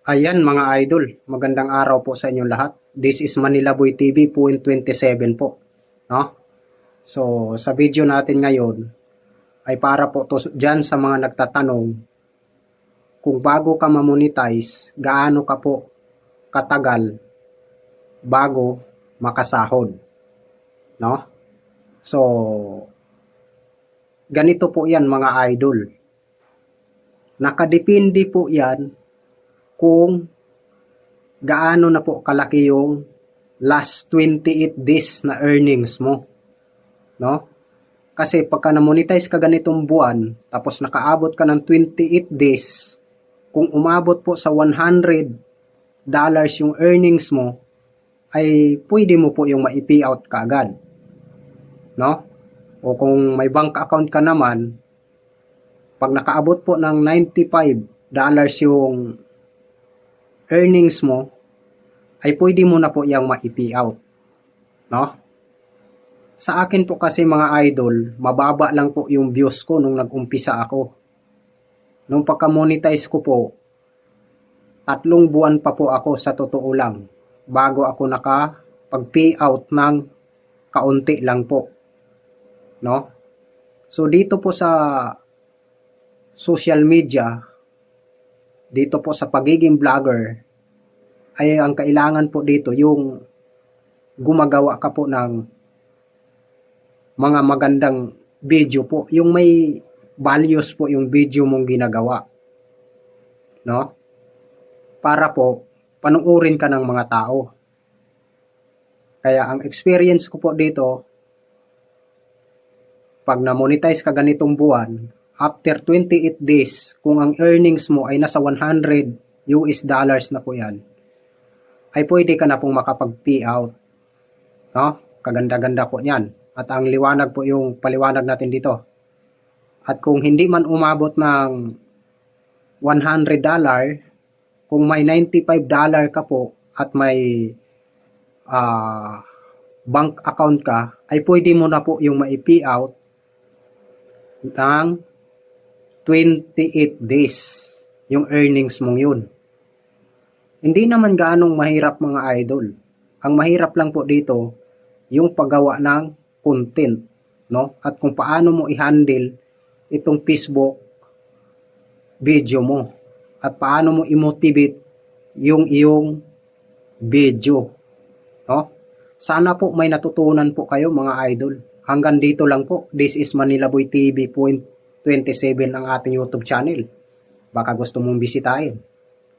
Ayan mga idol, magandang araw po sa inyong lahat. This is Manila Boy TV point 27 po. No? So, sa video natin ngayon ay para po to dyan sa mga nagtatanong kung bago ka ma-monetize, gaano ka po katagal bago makasahod. No? So, ganito po yan mga idol. Nakadepende po yan kung gaano na po kalaki yung last 28 days na earnings mo. No? Kasi pagka na-monetize ka ganitong buwan, tapos nakaabot ka ng 28 days, kung umabot po sa $100 yung earnings mo, ay pwede mo po yung ma-pay out ka agad. No? O kung may bank account ka naman, pag nakaabot po ng $95 yung earnings mo, ay pwede mo na po yung ma-pay out. No? Sa akin po kasi mga idol, mababa lang po yung views ko nung nag-umpisa ako. Nung pagka-monetize ko po, 3 buwan pa po ako sa totoo lang, bago ako nakapag-pay out ng kaunti lang po. No? So dito po sa social media, dito po sa pagiging vlogger, ay ang kailangan po dito yung gumagawa ka po ng mga magandang video po, yung may values po yung video mong ginagawa. No? Para po panuurin ka ng mga tao. Kaya ang experience ko po dito, pag na-monetize ka ganitong buwan, after 28 days, kung ang earnings mo ay nasa $100 na po yan, ay pwede ka na pong makapag-pay out. No? Kaganda-ganda po niyan. At ang liwanag po yung paliwanag natin dito. At kung hindi man umabot ng $100, kung may $95 ka po at may bank account ka, ay pwede mo na po yung ma-pay out ng 28 days yung earnings mong yun. Hindi naman gaanong mahirap mga idol. Ang mahirap lang po dito, yung paggawa ng content, no? At kung paano mo i-handle itong Facebook video mo. At paano mo i-motivate yung iyong video, no? Sana po may natutunan po kayo mga idol. Hanggang dito lang po. This is Manila Boy TV point 27 ang ating YouTube channel. Baka gusto mong bisitahin.